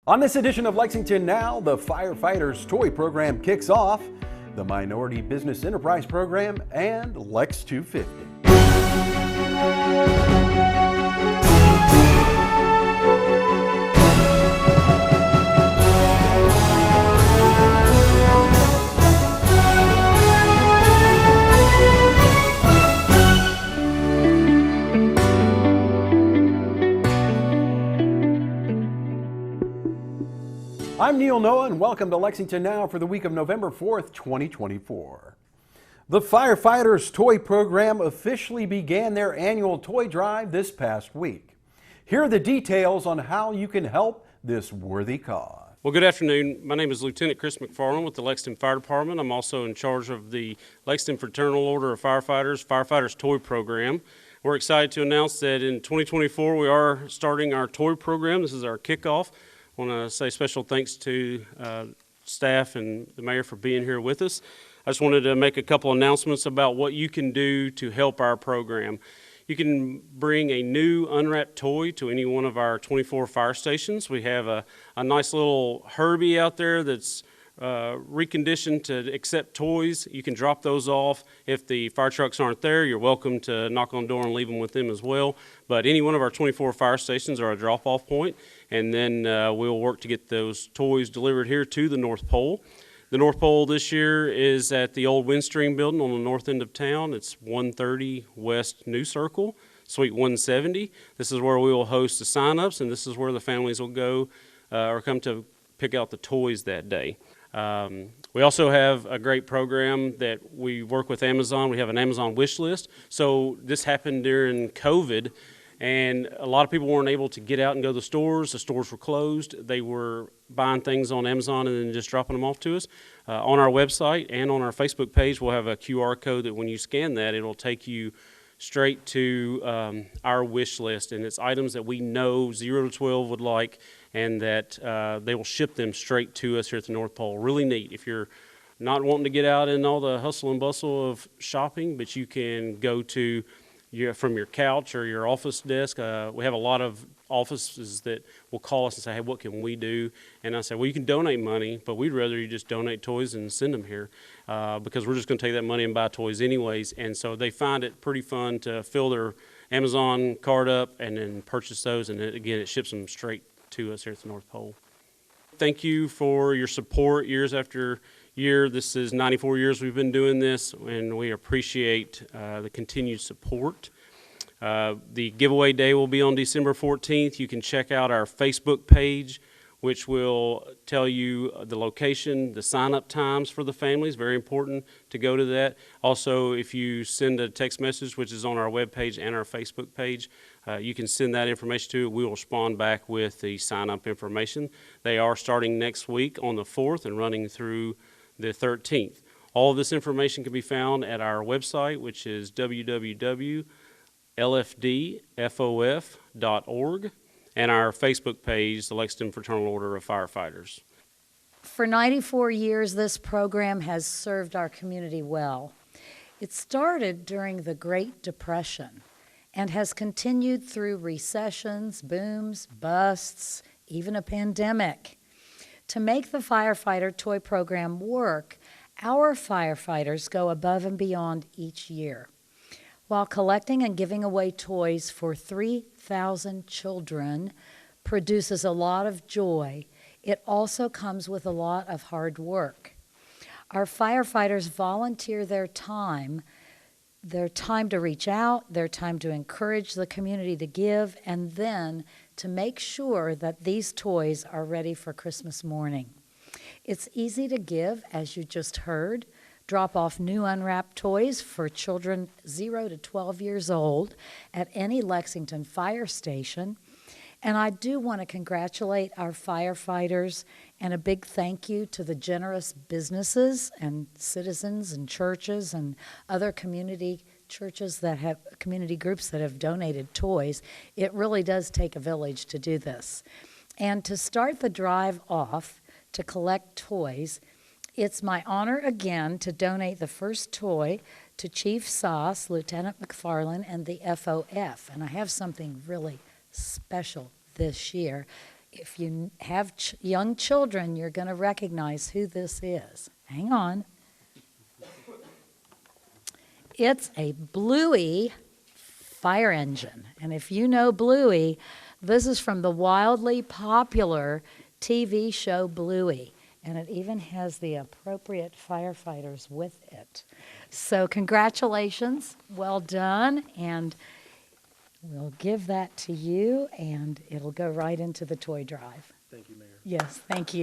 On this edition of Lexington Now, the Firefighters toy program kicks off, the Minority Business Enterprise Program, and Lex 250. I'm Neil Noah, and welcome to Lexington Now for the week of November 4th, 2024. The Firefighters Toy Program officially began their annual toy drive this past week. Here are the details on how you can help this worthy cause. Well, good afternoon. My name is Lieutenant Chris McFarland with the Lexington Fire Department. I'm also in charge of the Lexington Fraternal Order of Firefighters Toy Program. We're excited to announce that in 2024 we are starting our toy program. This is our kickoff. I want to say special thanks to staff and the mayor for being here with us. I just wanted to make a couple announcements about what you can do to help our program. You can bring a new unwrapped toy to any one of our 24 fire stations. We have a nice little Herbie out there that's reconditioned to accept toys. You can drop those off. If the fire trucks aren't there, you're welcome to knock on the door and leave them with them as well. But any one of our 24 fire stations are a drop-off point, and then we'll work to get those toys delivered here to the North Pole. The North Pole this year is at the old Windstream building on the north end of town. It's 130 West New Circle, Suite 170. This is where we will host the sign-ups, and this is where the families will go or come to pick out the toys that day. We also have a great program that we work with Amazon. We have an Amazon wish list. So this happened during COVID, and a lot of people weren't able to get out and go to the stores. The stores were closed. They were buying things on Amazon and then just dropping them off to us. On our website and on our Facebook page, we'll have a QR code that when you scan that, it'll take you straight to our wish list, and it's items that we know 0 to 12 would like, and that they will ship them straight to us here at the North Pole. Really neat. If you're not wanting to get out in all the hustle and bustle of shopping, but you can go to from your couch or your office desk. We have a lot of offices that will call us and say, hey, what can we do? And I say, well, you can donate money, but we'd rather you just donate toys and send them here because we're just going to take that money and buy toys anyways. And so they find it pretty fun to fill their Amazon card up and then purchase those. And again, it ships them straight to us here at the North Pole. Thank you for your support years after year. This is 94 years we've been doing this, and we appreciate the continued support. The giveaway day will be on December 14th. You can check out our Facebook page, which will tell you the location, the sign-up times for the families. Very important to go to that. Also, if you send a text message, which is on our webpage and our Facebook page, you can send that information to it. We will respond back with the sign-up information. They are starting next week on the 4th and running through the 13th. All of this information can be found at our website, which is www.lfdfof.org, and our Facebook page, the Lexington Fraternal Order of Firefighters. For 94 years, this program has served our community well. It started during the Great Depression and has continued through recessions, booms, busts, even a pandemic. To make the firefighter toy program work, our firefighters go above and beyond each year. While collecting and giving away toys for 3,000 children produces a lot of joy, it also comes with a lot of hard work. Our firefighters volunteer their time to reach out, their time to encourage the community to give, and then to make sure that these toys are ready for Christmas morning. It's easy to give, as you just heard. Drop off new unwrapped toys for children 0 to 12 years old at any Lexington fire station. And I do want to congratulate our firefighters and a big thank you to the generous businesses and citizens and churches and other community groups that have donated toys. It really does take a village to do this. And to start the drive off to collect toys, it's my honor again to donate the first toy to Chief Sauce, Lieutenant McFarland, and the FOF. And I have something really special this year. if you have young children, you're going to recognize who this is. Hang on. It's a Bluey fire engine. And if you know Bluey, this is from the wildly popular TV show Bluey. And it even has the appropriate firefighters with it. So congratulations, well done, and we'll give that to you, and it'll go right into the toy drive. Thank you, Mayor. Yes, thank you.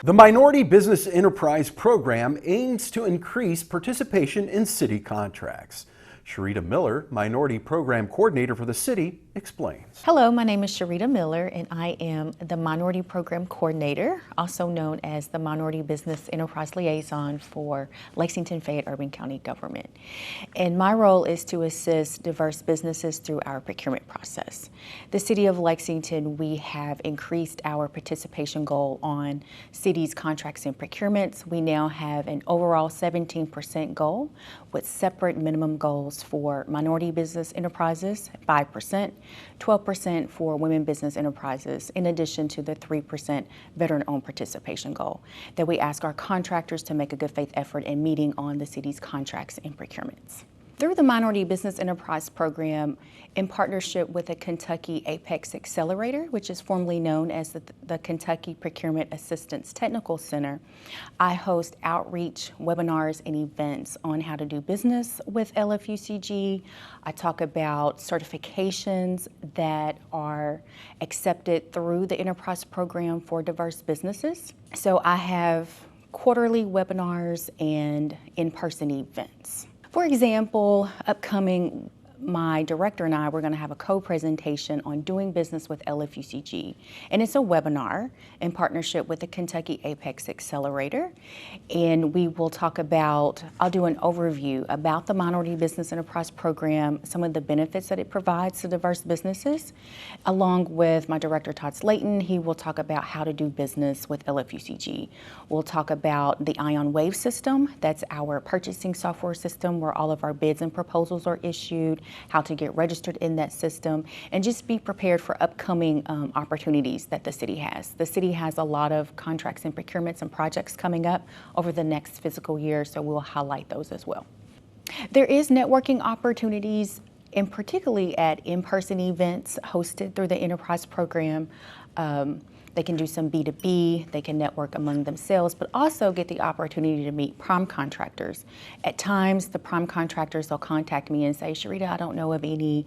The Minority Business Enterprise Program aims to increase participation in city contracts. Sharita Miller, Minority Program Coordinator for the city, explains. Hello, my name is Sharita Miller, and I am the Minority Program Coordinator, also known as the Minority Business Enterprise Liaison for Lexington Fayette Urban County Government. And my role is to assist diverse businesses through our procurement process. The City of Lexington, we have increased our participation goal on cities' contracts and procurements. We now have an overall 17% goal with separate minimum goals for minority business enterprises, 5%, 12% for women business enterprises, in addition to the 3% veteran-owned participation goal that we ask our contractors to make a good faith effort in meeting on the city's contracts and procurements. Through the Minority Business Enterprise Program, in partnership with the Kentucky Apex Accelerator, which is formerly known as the Kentucky Procurement Assistance Technical Center, I host outreach webinars and events on how to do business with LFUCG. I talk about certifications that are accepted through the Enterprise Program for diverse businesses. So I have quarterly webinars and in-person events. For example, upcoming, my director and I, we're going to have a co-presentation on doing business with LFUCG. And it's a webinar in partnership with the Kentucky Apex Accelerator. And we will talk about, I'll do an overview about the Minority Business Enterprise Program, some of the benefits that it provides to diverse businesses. Along with my director, Todd Slayton, he will talk about how to do business with LFUCG. We'll talk about the Ion Wave system. That's our purchasing software system where all of our bids and proposals are issued, how to get registered in that system, and just be prepared for upcoming opportunities that the city has. The city has a lot of contracts and procurements and projects coming up over the next fiscal year, so we'll highlight those as well. There is networking opportunities, and particularly at in-person events hosted through the Enterprise Program. They can do some B2B, they can network among themselves, but also get the opportunity to meet prime contractors. At times, the prime contractors will contact me and say, Sharita, I don't know of any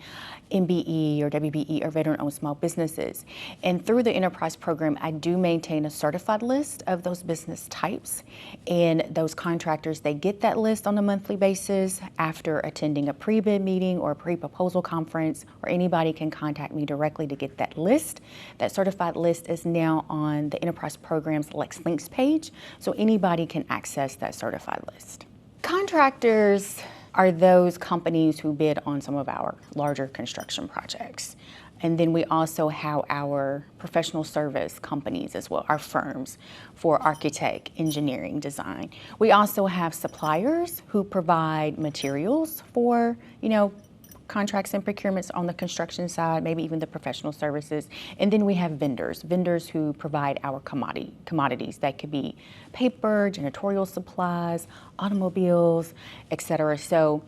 MBE or WBE or veteran-owned small businesses. And through the Enterprise Program, I do maintain a certified list of those business types. And those contractors, they get that list on a monthly basis after attending a pre-bid meeting or a pre-proposal conference, or anybody can contact me directly to get that list. That certified list is now on the Enterprise Program's Lex Links page, so anybody can access that certified list. Contractors are those companies who bid on some of our larger construction projects. And then we also have our professional service companies as well, our firms for architect, engineering, design. We also have suppliers who provide materials for, contracts and procurements on the construction side, maybe even the professional services. And then we have vendors who provide our commodities. That could be paper, janitorial supplies, automobiles, etc. So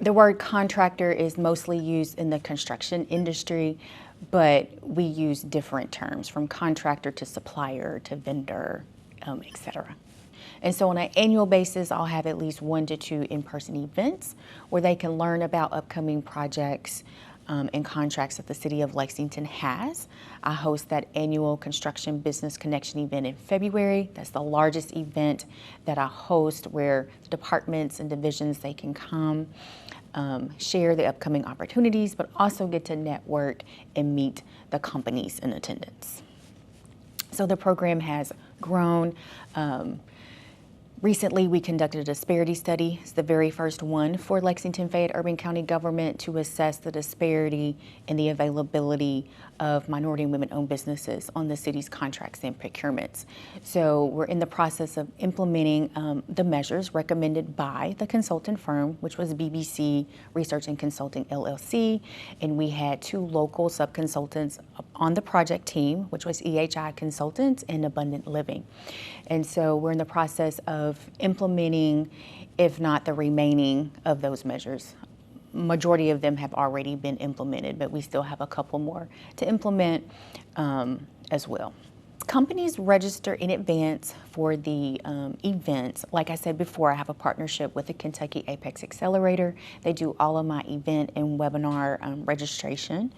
the word contractor is mostly used in the construction industry, but we use different terms from contractor to supplier to vendor, etc. And so on an annual basis, I'll have at least 1 to 2 in-person events where they can learn about upcoming projects and contracts that the City of Lexington has. I host that annual Construction Business Connection event in February. That's the largest event that I host where the departments and divisions, they can come, share the upcoming opportunities, but also get to network and meet the companies in attendance. So the program has grown. Recently, we conducted a disparity study. It's the very first one for Lexington Fayette Urban County government to assess the disparity in the availability of minority and women-owned businesses on the city's contracts and procurements. So we're in the process of implementing the measures recommended by the consultant firm, which was BBC Research and Consulting LLC, and we had 2 local sub-consultants on the project team, which was EHI Consultants and Abundant Living. And so we're in the process of implementing, if not the remaining of those measures. Majority of them have already been implemented, but we still have a couple more to implement as well. Companies register in advance for the events. Like I said before, I have a partnership with the Kentucky Apex Accelerator. They do all of my event and webinar registration.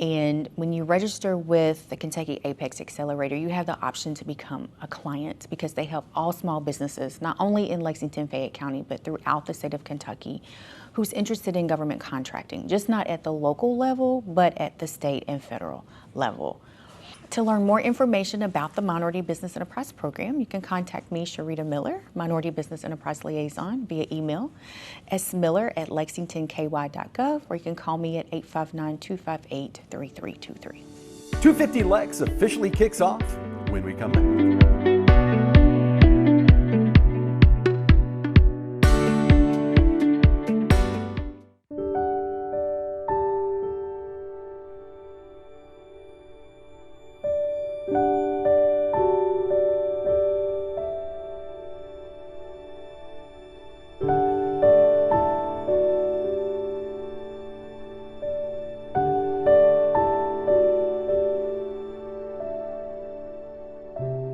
And when you register with the Kentucky Apex Accelerator, you have the option to become a client because they help all small businesses, not only in Lexington, Fayette County, but throughout the state of Kentucky, who's interested in government contracting, just not at the local level, but at the state and federal level. To learn more information about the Minority Business Enterprise Program, you can contact me, Sharita Miller, Minority Business Enterprise Liaison, via email, smiller@lexingtonky.gov, or you can call me at 859-258-3323. 250 Lex officially kicks off when we come back.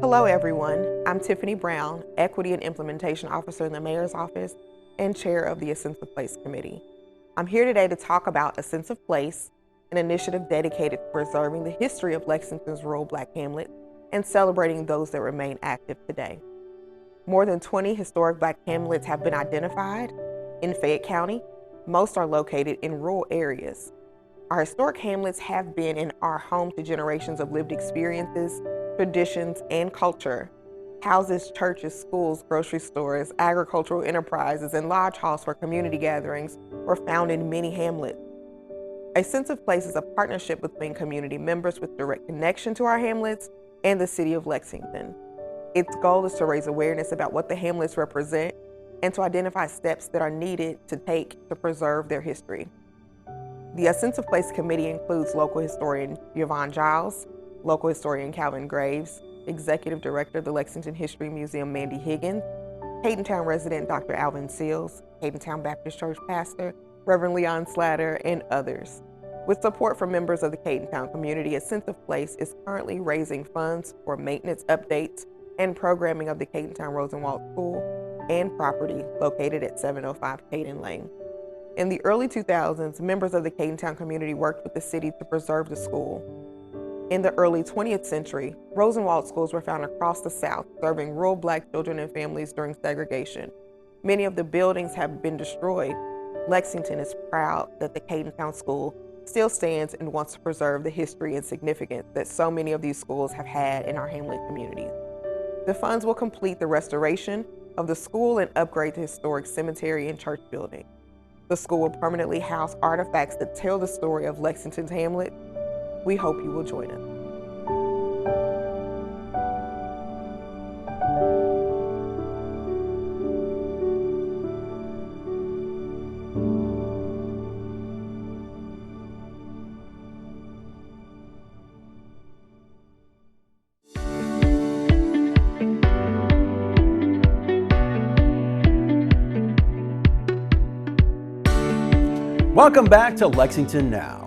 Hello everyone, I'm Tiffany Brown, Equity and Implementation Officer in the Mayor's Office and Chair of the A Sense of Place Committee. I'm here today to talk about A Sense of Place, an initiative dedicated to preserving the history of Lexington's rural Black hamlets and celebrating those that remain active today. More than 20 historic Black hamlets have been identified in Fayette County. Most are located in rural areas. Our historic hamlets have been and are home to generations of lived experiences, traditions, and culture. Houses, churches, schools, grocery stores, agricultural enterprises, and lodge halls for community gatherings were found in many hamlets. A Sense of Place is a partnership between community members with direct connection to our hamlets and the city of Lexington. Its goal is to raise awareness about what the hamlets represent and to identify steps that are needed to take to preserve their history. The A Sense of Place committee includes local historian Yvonne Giles, local historian Calvin Graves, Executive Director of the Lexington History Museum Mandy Higgins, Cadentown resident Dr. Alvin Seals, Cadentown Baptist Church pastor Reverend Leon Slatter, and others. With support from members of the Cadentown community, A Sense of Place is currently raising funds for maintenance updates and programming of the Cadentown Rosenwald School and property located at 705 Caden Lane. In the early 2000s, members of the Cadentown community worked with the city to preserve the school. In the early 20th century, Rosenwald schools were found across the South, serving rural Black children and families during segregation. Many of the buildings have been destroyed. Lexington is proud that the Cadentown School still stands and wants to preserve the history and significance that so many of these schools have had in our hamlet communities. The funds will complete the restoration of the school and upgrade the historic cemetery and church building. The school will permanently house artifacts that tell the story of Lexington's hamlet. We hope you will join us. Welcome back to Lexington Now.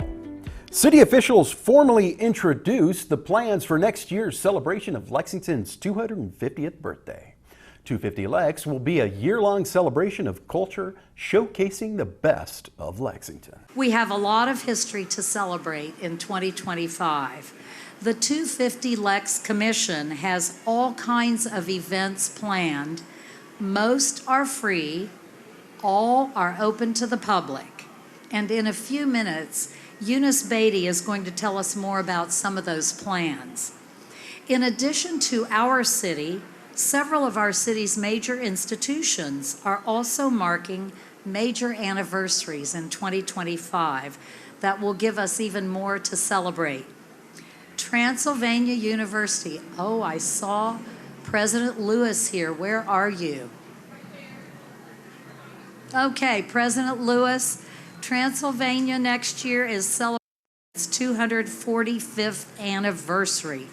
City officials formally introduced the plans for next year's celebration of Lexington's 250th birthday. 250 Lex will be a year-long celebration of culture showcasing the best of Lexington. We have a lot of history to celebrate in 2025. The 250 Lex Commission has all kinds of events planned. Most are free, all are open to the public. And in a few minutes, Eunice Beatty is going to tell us more about some of those plans. In addition to our city, Several of our city's major institutions are also marking major anniversaries in 2025 that will give us even more to celebrate. Transylvania University. Oh, I saw President Lewis here. Where are you? Okay, President Lewis, Transylvania next year is celebrating its 245th anniversary.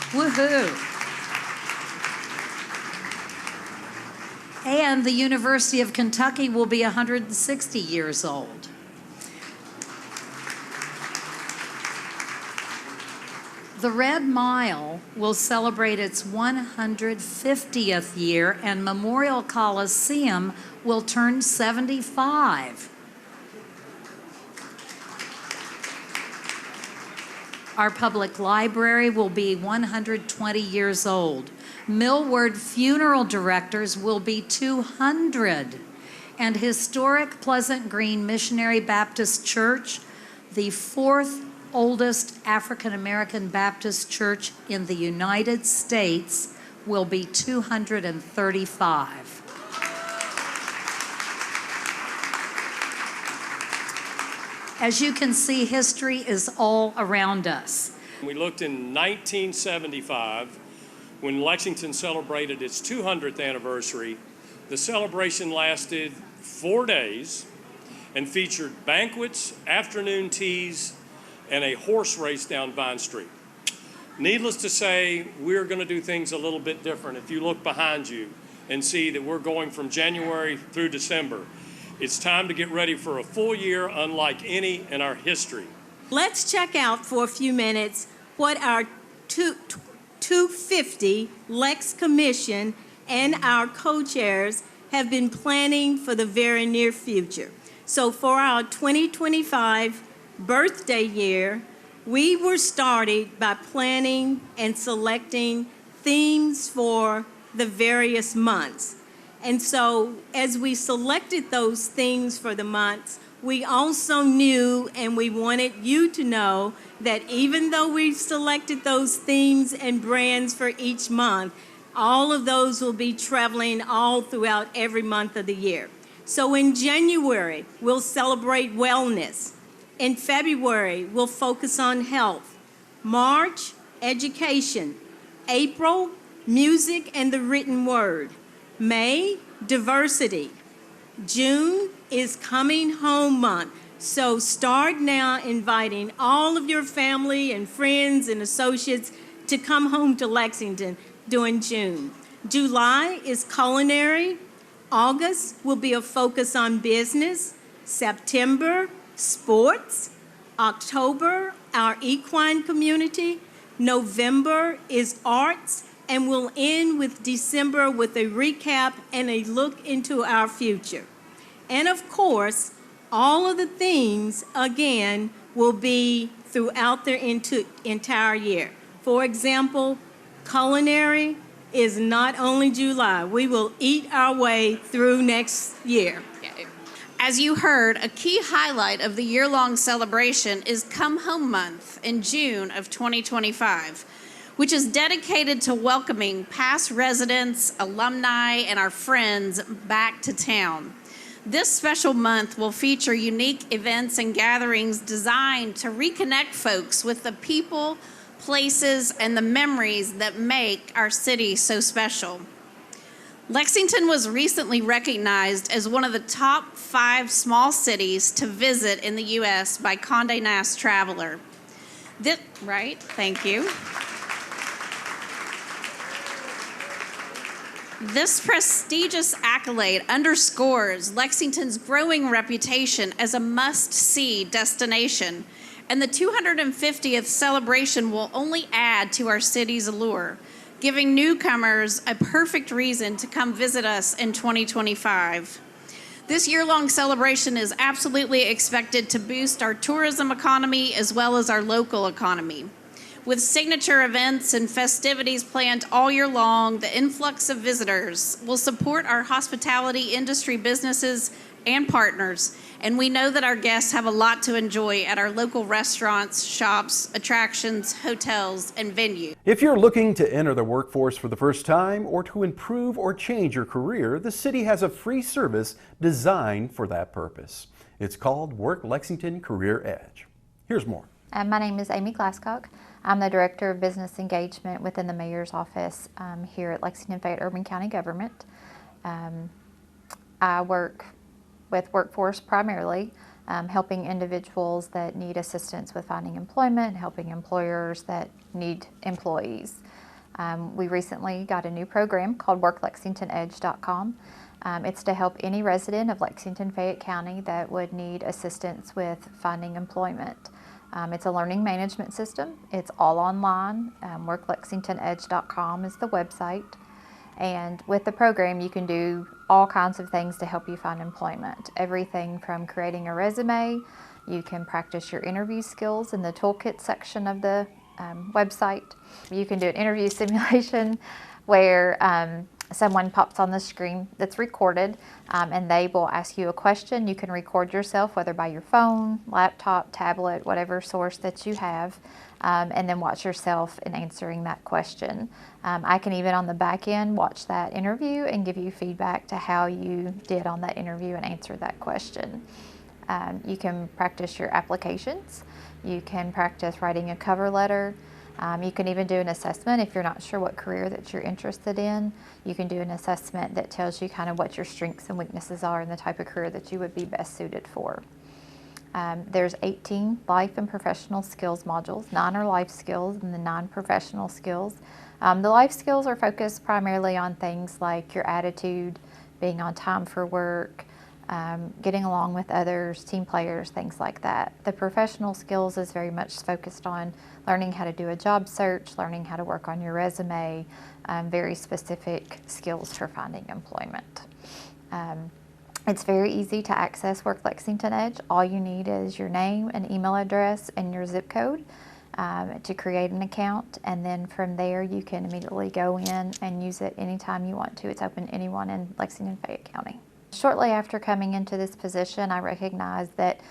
Woohoo! And the University of Kentucky will be 160 years old. The Red Mile will celebrate its 150th year, and Memorial Coliseum will turn 75. Our public library will be 120 years old. Millward Funeral Directors will be 200. And historic Pleasant Green Missionary Baptist Church, the fourth oldest African American Baptist church in the United States, will be 235. As you can see, history is all around us. We looked in 1975 when Lexington celebrated its 200th anniversary. The celebration lasted 4 days and featured banquets, afternoon teas, and a horse race down Vine Street. Needless to say, we're going to do things a little bit different. If you look behind you and see that we're going from January through December, it's time to get ready for a full year unlike any in our history. Let's check out for a few minutes what our 250 Lex Commission and our co-chairs have been planning for the very near future. So for our 2025 birthday year, we were started by planning and selecting themes for the various months. And so as we selected those themes for the months, we also knew and we wanted you to know that even though we've selected those themes and brands for each month, all of those will be traveling all throughout every month of the year. So in January, we'll celebrate wellness. In February, we'll focus on health. March, education. April, music and the written word. May, diversity. June is coming home month. So start now inviting all of your family and friends and associates to come home to Lexington during June. July is culinary. August will be a focus on business. September, sports. October, our equine community. November is arts, and we'll end with December with a recap and a look into our future. And of course, all of the themes, again, will be throughout their entire year. For example, culinary is not only July. We will eat our way through next year. As you heard, a key highlight of the year-long celebration is Come Home Month in June of 2025, which is dedicated to welcoming past residents, alumni, and our friends back to town. This special month will feature unique events and gatherings designed to reconnect folks with the people, places, and the memories that make our city so special. Lexington was recently recognized as one of the top 5 small cities to visit in the U.S. by Condé Nast Traveler. Right? Thank you. This prestigious accolade underscores Lexington's growing reputation as a must-see destination, and the 250th celebration will only add to our city's allure, giving newcomers a perfect reason to come visit us in 2025. This year-long celebration is absolutely expected to boost our tourism economy as well as our local economy. With signature events and festivities planned all year long, the influx of visitors will support our hospitality industry businesses and partners, and we know that our guests have a lot to enjoy at our local restaurants, shops, attractions, hotels, and venues. If you're looking to enter the workforce for the first time or to improve or change your career, the city has a free service designed for that purpose. It's called Work Lexington Career Edge. Here's more. My name is Amy Glasscock. I'm the Director of Business Engagement within the Mayor's Office here at Lexington Fayette Urban County Government. I work with workforce primarily, helping individuals that need assistance with finding employment, helping employers that need employees. We recently got a new program called WorkLexingtonEdge.com. It's to help any resident of Lexington Fayette County that would need assistance with finding employment. It's a learning management system. It's all online. WorkLexingtonEdge.com is the website. And with the program, you can do all kinds of things to help you find employment. Everything from creating a resume, you can practice your interview skills in the toolkit section of the website. You can do an interview simulation where someone pops on the screen that's recorded and they will ask you a question. You can record yourself, whether by your phone, laptop, tablet, whatever source that you have, and then watch yourself in answering that question. I can even on the back end watch that interview and give you feedback to how you did on that interview and answer that question. You can practice your applications. You can practice writing a cover letter. You can even do an assessment if you're not sure what career that you're interested in. You can do an assessment that tells you kind of what your strengths and weaknesses are and the type of career that you would be best suited for. There's 18 life and professional skills modules. 9 are life skills and the 9 professional skills. The life skills are focused primarily on things like your attitude, being on time for work, getting along with others, team players, things like that. The professional skills is very much focused on learning how to do a job search, learning how to work on your resume, very specific skills for finding employment. It's very easy to access Work Lexington Edge. All you need is your name, an email address, and your zip code to create an account, and then from there you can immediately go in and use it anytime you want to. It's open to anyone in Lexington Fayette County. Shortly after coming into this position, I recognized that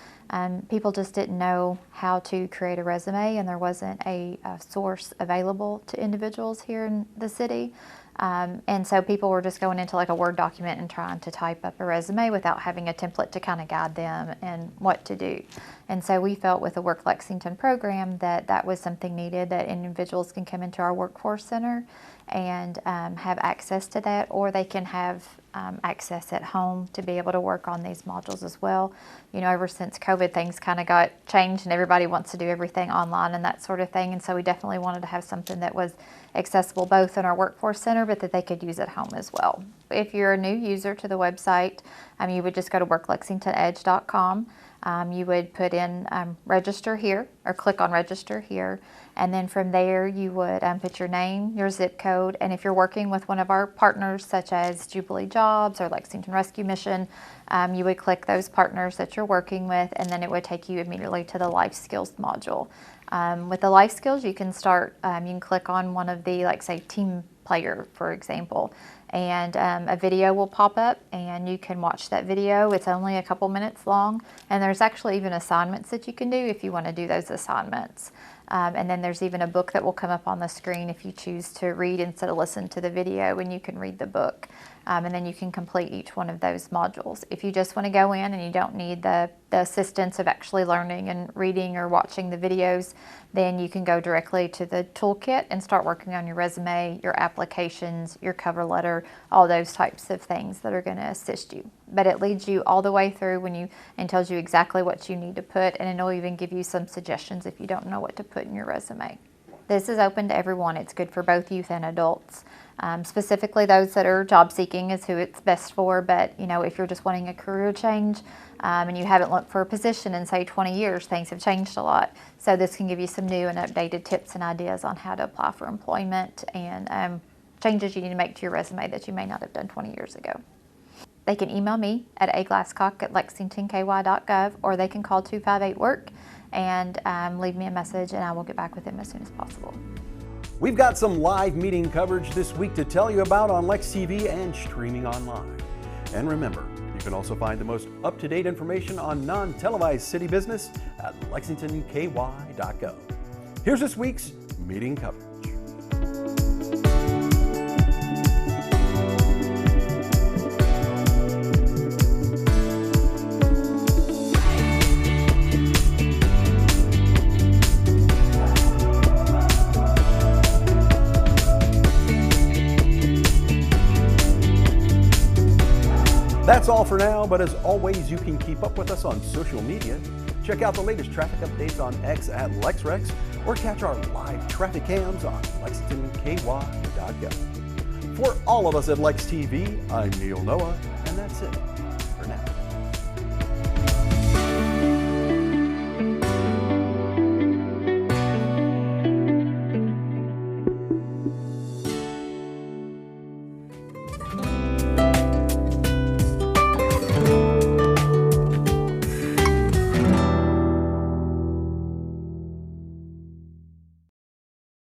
people just didn't know how to create a resume, and there wasn't a source available to individuals here in the city. And so people were just going into like a Word document and trying to type up a resume without having a template to kind of guide them and what to do. And so we felt with the Work Lexington program that that was something needed, that individuals can come into our workforce center and have access to that, or they can have access at home to be able to work on these modules as well. You know, ever since COVID, things kind of got changed and everybody wants to do everything online and that sort of thing. And so we definitely wanted to have something that was accessible both in our workforce center, but that they could use at home as well. If you're a new user to the website, you would just go to WorkLexingtonEdge.com. You would put in register here, or click on register here, and then from there you would put your name, your zip code, and if you're working with one of our partners such as Jubilee Jobs or Lexington Rescue Mission, you would click those partners that you're working with, and then it would take you immediately to the life skills module. With the life skills, you can start, you can click on one of the, like say, team player, for example, and a video will pop up and you can watch that video. It's only a couple minutes long, and there's actually even assignments that you can do if you want to do those assignments. And then there's even a book that will come up on the screen if you choose to read instead of listen to the video, and you can read the book. And then you can complete each one of those modules. If you just want to go in and you don't need the assistance of actually learning and reading or watching the videos, then you can go directly to the toolkit and start working on your resume, your applications, your cover letter, all those types of things that are going to assist you. But it leads you all the way through and tells you exactly what you need to put, and it'll even give you some suggestions if you don't know what to put in your resume. This is open to everyone. It's good for both youth and adults. Specifically those that are job seeking is who it's best for, but you know, if you're just wanting a career change and you haven't looked for a position in say 20 years, things have changed a lot. So this can give you some new and updated tips and ideas on how to apply for employment and changes you need to make to your resume that you may not have done 20 years ago. They can email me at aglasscock@lexingtonky.gov, or they can call 258-WORK and leave me a message, and I will get back with them as soon as possible. We've got some live meeting coverage this week to tell you about on Lex TV and streaming online. And remember, you can also find the most up-to-date information on non-televised city business at lexingtonky.gov. Here's this week's meeting coverage. That's all for now, but as always, you can keep up with us on social media. Check out the latest traffic updates on X at LexRex, or catch our live traffic cams on lexingtonky.gov. For all of us at Lex TV, I'm Neil Noah, and that's it.